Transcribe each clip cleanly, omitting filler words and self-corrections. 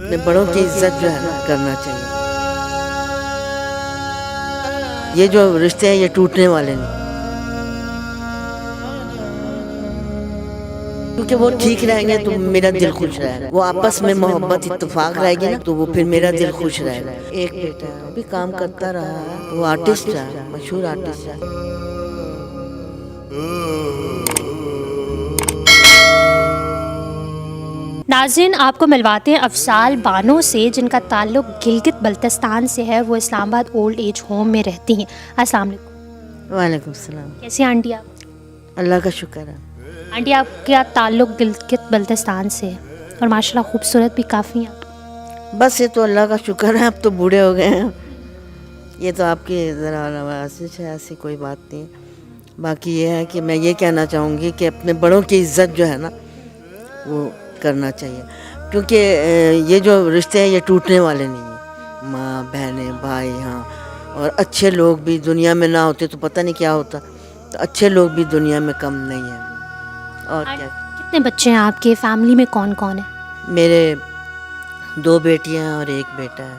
اپنے بڑوں کی عزت جو ہے نا کرنا چاہیے. یہ جو رشتے ہیں یہ ٹوٹنے والے نہیں، کیونکہ وہ ٹھیک رہیں گے تو میرا دل خوش رہے گا. وہ آپس میں محبت اتفاق رہے گی نا تو وہ پھر میرا دل خوش رہے گا. ایک بیٹا ہے، وہ بھی کام کرتا رہا ہے، وہ آرٹسٹ ہے، مشہور آرٹسٹ ہے. ناظرین، آپ کو ملواتے ہیں افضال بانو سے، جن کا تعلق گلگت بلتستان سے ہے. وہ اسلام آباد اولڈ ایج ہوم میں رہتی ہیں. السلام علیکم. وعلیکم السلام. کیسی ہیں آنٹی آپ؟ اللہ کا شکر ہے. آنٹی، آپ کا تعلق گلگت بلتستان سے ہے اور ماشاءاللہ خوبصورت بھی کافی ہیں. بس یہ تو اللہ کا شکر ہے، اب تو بوڑھے ہو گئے ہیں. یہ تو آپ کی ذرا نوازش ہے، ایسی کوئی بات نہیں. باقی یہ ہے کہ میں یہ کہنا چاہوں گی کہ اپنے بڑوں کی عزت جو ہے نا وہ کرنا چاہیے، کیونکہ یہ جو رشتے ہیں یہ ٹوٹنے والے نہیں ہیں. ماں، بہنیں، بھائی، ہاں. اور اچھے لوگ بھی دنیا میں نہ ہوتے تو پتہ نہیں کیا ہوتا. تو اچھے لوگ بھی دنیا میں کم نہیں ہیں. اور کیا. کتنے بچے ہیں آپ کے؟ فیملی میں کون کون ہے؟ میرے 2 بیٹیاں ہیں اور 1 بیٹا ہے.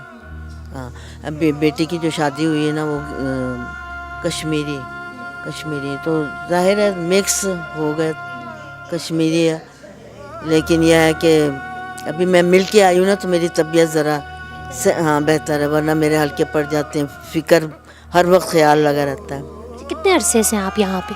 ہاں، اب بیٹی کی جو شادی ہوئی ہے نا وہ کشمیری تو ظاہر ہے مکس ہو گئے، کشمیری ہے. لیکن یہ ہے کہ ابھی میں مل کے آئی ہوں نا تو میری طبیعت ذرا ہاں بہتر ہے، ورنہ میرے ہلکے پڑ جاتے ہیں. فکر ہر وقت خیال لگا رہتا ہے. کتنے عرصے سے ہیں آپ یہاں پہ؟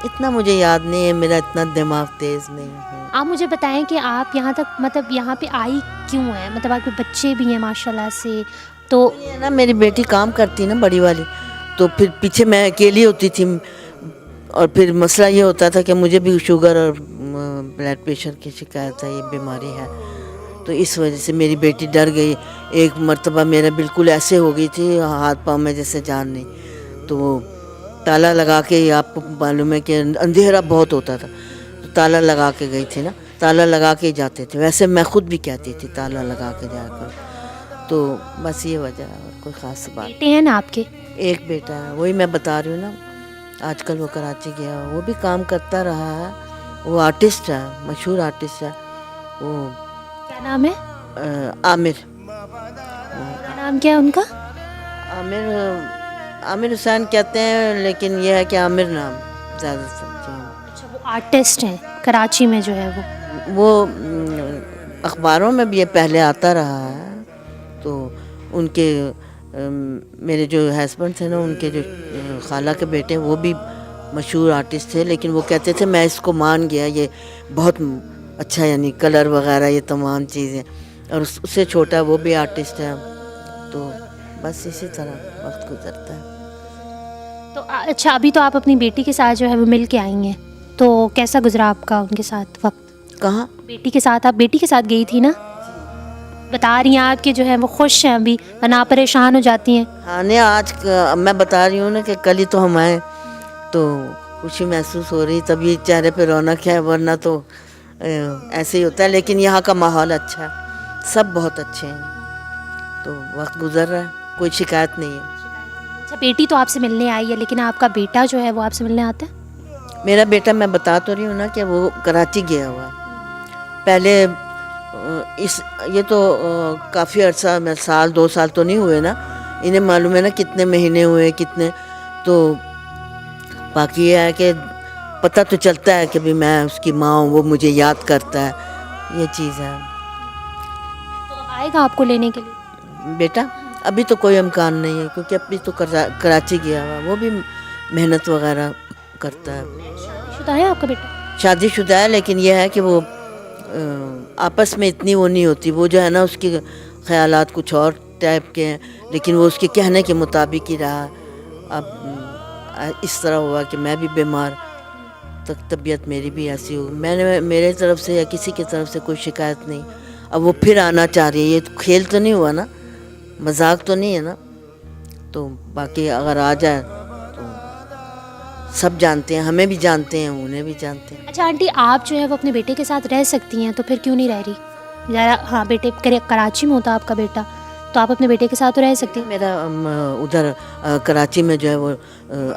اتنا مجھے یاد نہیں ہے، میرا اتنا دماغ تیز نہیں ہے. آپ مجھے بتائیں کہ آپ یہاں تک مطلب یہاں پہ آئی کیوں ہیں؟ مطلب آپ کے بچے بھی ہیں ماشاءاللہ سے. تو یہ نا میری بیٹی کام کرتی نا بڑی والی، تو پھر پیچھے میں اکیلی ہوتی تھی. اور پھر مسئلہ یہ ہوتا تھا کہ مجھے بھی شوگر اور بلڈ پریشر کی شکایت ہے، یہ بیماری ہے. تو اس وجہ سے میری بیٹی ڈر گئی. ایک مرتبہ میرا بالکل ایسے ہو گئی تھی، ہاتھ پاؤں میں جیسے جان نہیں. تو وہ تالا لگا کے، آپ کو معلوم ہے کہ اندھیرا بہت ہوتا تھا، تو تالا لگا کے گئی تھی نا. تالا لگا کے جاتے تھے، ویسے میں خود بھی کہتی تھی تالا لگا کے جا کر. تو بس یہ وجہ ہے، اور کوئی خاص بات. بیٹے ہیں نا آپ کے؟ 1 بیٹا ہے، وہی میں بتا رہی ہوں نا. آج کل وہ کراچی گیا، وہ بھی کام کرتا رہا ہے. وہ آرٹسٹ ہے، مشہور آرٹسٹ ہے. وہ کیا نام ہے؟ عامر. کیا نام کیا ہے ان کا؟ عامر حسین کہتے ہیں، لیکن یہ ہے کہ عامر نام زیادہ سمجھتے ہیں. اچھا، وہ آرٹسٹ ہیں کراچی میں جو ہے وہ اخباروں میں بھی یہ پہلے آتا رہا ہے. تو ان کے میرے جو ہسبینڈ تھے نا، ان کے جو خالہ کے بیٹے ہیں وہ بھی مشہور آرٹسٹ تھے. لیکن وہ کہتے تھے میں اس کو مان گیا، یہ بہت اچھا، یعنی کلر وغیرہ یہ تمام چیزیں. اور اس سے چھوٹا وہ بھی آرٹسٹ ہے. تو بس اسی طرح وقت گزرتا ہے. تو اچھا، ابھی تو آپ اپنی بیٹی کے ساتھ جو ہے وہ مل کے آئی ہیں، تو کیسا گزرا آپ کا ان کے ساتھ وقت؟ کہاں؟ بیٹی کے ساتھ. آپ بیٹی کے ساتھ گئی تھی نا، بتا رہی ہیں آپ کہ جو ہے وہ خوش ہیں ابھی، ورنہ پریشان ہو جاتی ہیں. ہاں نہیں، آج میں بتا رہی ہوں نا کہ کل ہی تو ہم آئے، تو خوشی محسوس ہو رہی، تب یہ چہرے پہ رونق ہے، ورنہ تو ایسے ہی ہوتا ہے. لیکن یہاں کا ماحول اچھا ہے، سب بہت اچھے ہیں. تو وقت گزر رہا ہے، کوئی شکایت نہیں ہے. اچھا، بیٹی تو آپ سے ملنے آئی ہے، لیکن آپ کا بیٹا جو ہے وہ آپ سے ملنے آتا ہے؟ میرا بیٹا، میں بتا تو رہی ہوں نا کہ وہ کراچی گیا ہوا پہلے. یہ تو کافی عرصہ، میں 1-2 سال تو نہیں ہوئے نا، انہیں معلوم ہے نا کتنے مہینے ہوئے کتنے. تو باقی یہ ہے کہ پتہ تو چلتا ہے کہ بھی میں اس کی ماں ہوں، وہ مجھے یاد کرتا ہے، یہ چیز ہے. تو آئے گا آپ کو لینے کے لیے بیٹا؟ ابھی تو کوئی امکان نہیں ہے، کیونکہ ابھی تو کراچی گیا ہوا. وہ بھی محنت وغیرہ کرتا ہے. شادی شدہ ہے آپ کا بیٹا؟ شادی شدہ ہے، لیکن یہ ہے کہ وہ آپس میں اتنی وہ نہیں ہوتی. وہ جو ہے نا اس کے خیالات کچھ اور ٹائپ کے ہیں، لیکن وہ اس کے کہنے کے مطابق ہی رہا. اب اس طرح ہوا کہ میں بھی بیمار، تک طبیعت میری بھی ایسی ہو. میرے طرف سے یا کسی کی طرف سے کوئی شکایت نہیں. اب وہ پھر آنا چاہ رہی ہے. یہ کھیل تو نہیں ہوا نا، مذاق تو نہیں ہے نا. تو باقی اگر آ جائے تو سب جانتے ہیں، ہمیں بھی جانتے ہیں، انہیں بھی جانتے ہیں. اچھا آنٹی، آپ جو ہے وہ اپنے بیٹے کے ساتھ رہ سکتی ہیں، تو پھر کیوں نہیں رہ رہی؟ ذرا ہاں، بیٹے کراچی میں ہوتا آپ کا بیٹا، تو آپ اپنے بیٹے کے ساتھ تو رہ سکتی ہیں. میرا ادھر کراچی میں جو ہے وہ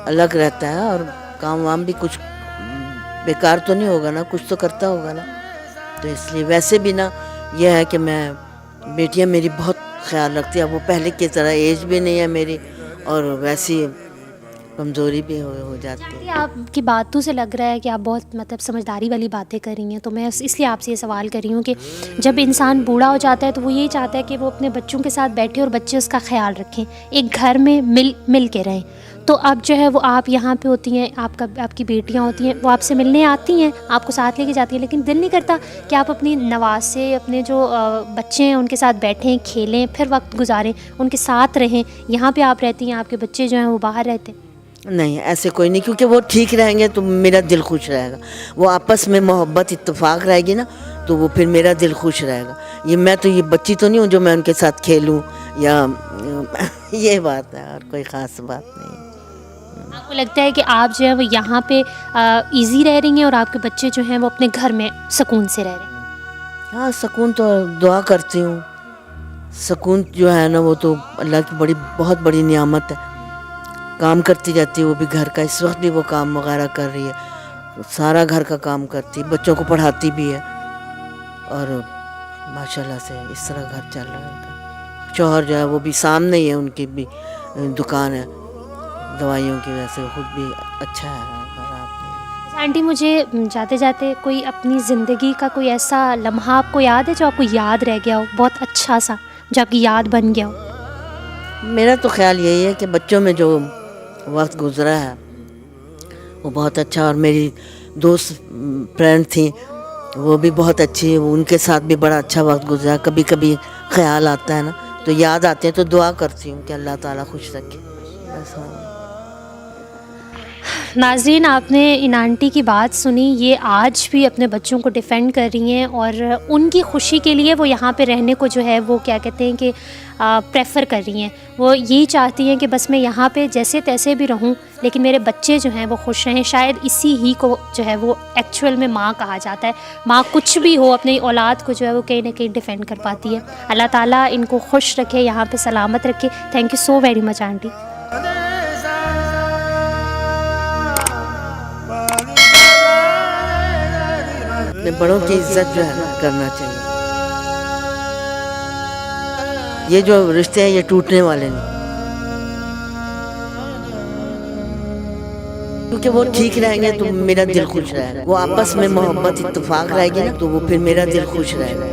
الگ رہتا ہے، اور کام وام بھی کچھ بیکار تو نہیں ہوگا نا، کچھ تو کرتا ہوگا نا. تو اس لیے ویسے بھی نا یہ ہے کہ میں بیٹیاں میری بہت خیال رکھتی ہیں. اب وہ پہلے کی طرح ایج بھی نہیں ہے میری اور ویسی کمزوری بھی ہو جاتی ہے. آنٹی آپ کی باتوں سے لگ رہا ہے کہ آپ بہت مطلب سمجھداری والی باتیں کر رہی ہیں. تو میں اس لیے آپ سے یہ سوال کر رہی ہوں کہ جب انسان بوڑھا ہو جاتا ہے تو وہ یہی چاہتا ہے کہ وہ اپنے بچوں کے ساتھ بیٹھے اور بچے اس کا خیال رکھیں, ایک گھر میں مل کے رہیں. تو اب جو ہے وہ آپ یہاں پہ ہوتی ہیں, آپ کی بیٹیاں ہوتی ہیں, وہ آپ سے ملنے آتی ہیں, آپ کو ساتھ لے کے جاتی ہیں, لیکن دل نہیں کرتا کہ آپ اپنی نواسے, اپنے جو بچے ہیں ان کے ساتھ بیٹھیں, کھیلیں, پھر وقت گزاریں, ان کے ساتھ رہیں. یہاں پہ آپ رہتی ہیں, آپ کے بچے جو ہیں وہ باہر رہتے ہیں. نہیں ایسے کوئی نہیں, کیونکہ وہ ٹھیک رہیں گے تو میرا دل خوش رہے گا. وہ آپس میں محبت اتفاق رہے گی نا تو وہ پھر میرا دل خوش رہے گا. میں تو یہ بچی تو نہیں ہوں جو میں ان کے ساتھ کھیلوں یا یہ بات ہے, اور کوئی خاص بات نہیں. آپ کو لگتا ہے کہ آپ جو ہے وہ یہاں پہ ایزی رہ رہی ہیں اور آپ کے بچے جو ہیں وہ اپنے گھر میں سکون سے رہ رہے ہیں؟ ہاں سکون تو دعا کرتی ہوں. سکون جو ہے نا وہ تو اللہ کی بہت بڑی نعمت ہے. کام کرتی جاتی ہے وہ بھی گھر کا, اس وقت بھی وہ کام وغیرہ کر رہی ہے, سارا گھر کا کام کرتی, بچوں کو پڑھاتی بھی ہے, اور ماشاءاللہ سے اس طرح گھر چل رہا ہے. شوہر جو ہے وہ بھی سامنے ہی ہے, ان کی بھی دکان ہے دوائیوں کی وجہ سے, خود بھی اچھا ہے. آنٹی مجھے جاتے جاتے کوئی اپنی زندگی کا کوئی ایسا لمحہ آپ کو یاد ہے جو آپ کو یاد رہ گیا ہو, بہت اچھا سا جو آپ کی یاد بن گیا ہو؟ میرا تو خیال یہی ہے کہ بچوں میں جو وقت گزرا ہے وہ بہت اچھا, اور میری دوست فرینڈ تھیں وہ بھی بہت اچھی, وہ ان کے ساتھ بھی بڑا اچھا وقت گزرا. کبھی کبھی خیال آتا ہے نا تو یاد آتے ہیں تو دعا کرتی ہوں کہ اللہ تعالیٰ خوش رکھے بس. ناظرین آپ نے ان آنٹی کی بات سنی, یہ آج بھی اپنے بچوں کو ڈیفینڈ کر رہی ہیں اور ان کی خوشی کے لیے وہ یہاں پہ رہنے کو جو ہے وہ کیا کہتے ہیں کہ پریفر کر رہی ہیں. وہ یہی چاہتی ہیں کہ بس میں یہاں پہ جیسے تیسے بھی رہوں لیکن میرے بچے جو ہیں وہ خوش رہیں. شاید اسی ہی کو جو ہے وہ ایکچوئل میں ماں کہا جاتا ہے. ماں کچھ بھی ہو اپنی اولاد کو جو ہے وہ کہیں نہ کہیں ڈیفینڈ کر پاتی ہے. اللہ تعالیٰ ان کو خوش رکھے, یہاں پہ سلامت رکھے. Thank you so very much aunty. اپنے بڑوں کی عزت جو ہے نا کرنا چاہیے. یہ جو رشتے ہیں یہ ٹوٹنے والے نہیں, کیونکہ وہ ٹھیک رہیں گے تو میرا دل خوش رہے گا. وہ آپس میں محبت اتفاق رہے گی نا تو وہ پھر میرا دل خوش رہے گا.